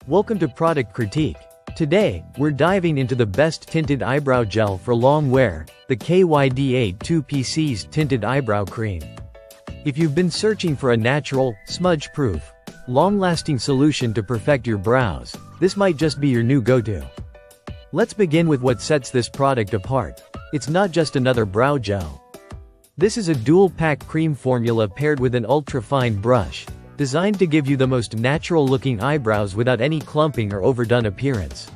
Welcome to Product Critique. Today, we're diving into the best tinted eyebrow gel for long wear, the KYDA 2PC's Tinted Eyebrow Cream. If you've been searching for a natural, smudge-proof, long-lasting solution to perfect your brows, this might just be your new go-to. Let's begin with what sets this product apart. It's not just another brow gel. This is a dual-pack cream formula paired with an ultra-fine brush, designed to give you the most natural-looking eyebrows without any clumping or overdone appearance.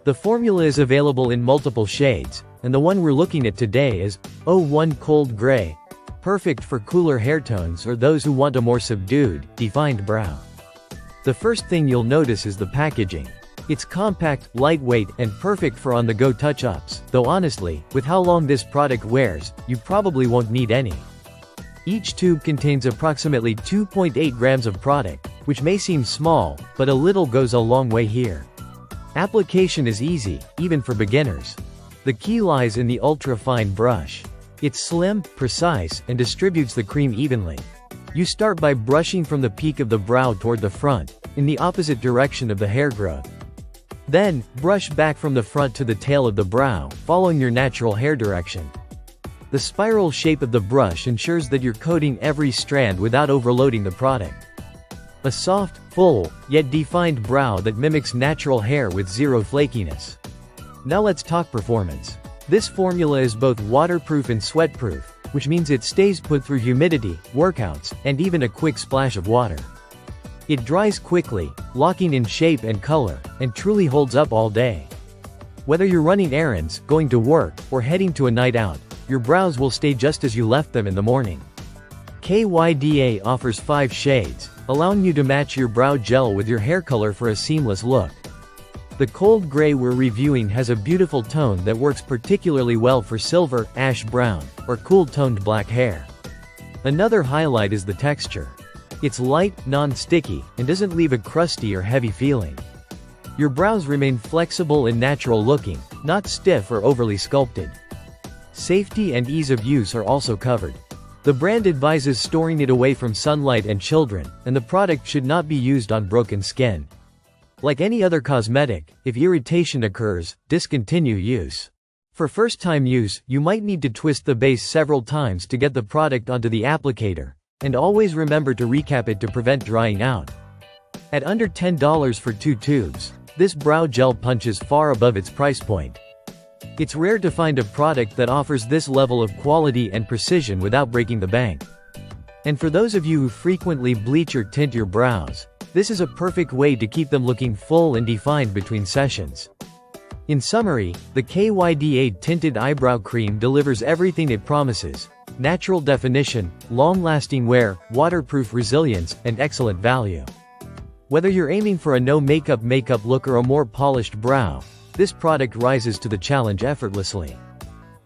The formula is available in multiple shades, and the one we're looking at today is 01 Cold Gray, perfect for cooler hair tones or those who want a more subdued, defined brow. The first thing you'll notice is the packaging. It's compact, lightweight, and perfect for on-the-go touch-ups, though honestly, with how long this product wears, you probably won't need any. Each tube contains approximately 2.8 grams of product, which may seem small, but a little goes a long way here. Application is easy, even for beginners. The key lies in the ultra-fine brush. It's slim, precise, and distributes the cream evenly. You start by brushing from the peak of the brow toward the front, in the opposite direction of the hair growth. Then, brush back from the front to the tail of the brow, following your natural hair direction. The spiral shape of the brush ensures that you're coating every strand without overloading the product. A soft, full, yet defined brow that mimics natural hair with zero flakiness. Now let's talk performance. This formula is both waterproof and sweatproof, which means it stays put through humidity, workouts, and even a quick splash of water. It dries quickly, locking in shape and color, and truly holds up all day. Whether you're running errands, going to work, or heading to a night out, your brows will stay just as you left them in the morning. KYDA offers 5 shades, allowing you to match your brow gel with your hair color for a seamless look. The cold gray we're reviewing has a beautiful tone that works particularly well for silver, ash brown, or cool-toned black hair. Another highlight is the texture. It's light, non-sticky, and doesn't leave a crusty or heavy feeling. Your brows remain flexible and natural-looking, not stiff or overly sculpted. Safety and ease of use are also covered. The brand advises storing it away from sunlight and children, and the product should not be used on broken skin. Like any other cosmetic, if irritation occurs, discontinue use. For first-time use, you might need to twist the base several times to get the product onto the applicator, and always remember to recap it to prevent drying out. At under $10 for 2 tubes, this brow gel punches far above its price point. It's rare to find a product that offers this level of quality and precision without breaking the bank. And for those of you who frequently bleach or tint your brows, this is a perfect way to keep them looking full and defined between sessions. In summary, the KYDA Tinted Eyebrow Cream delivers everything it promises: natural definition, long-lasting wear, waterproof resilience, and excellent value. Whether you're aiming for a no-makeup look or a more polished brow, this product rises to the challenge effortlessly.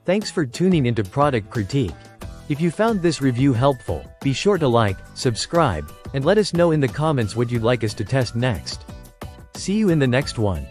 Thanks for tuning into Product Critique. If you found this review helpful, be sure to like, subscribe, and let us know in the comments what you'd like us to test next. See you in the next one.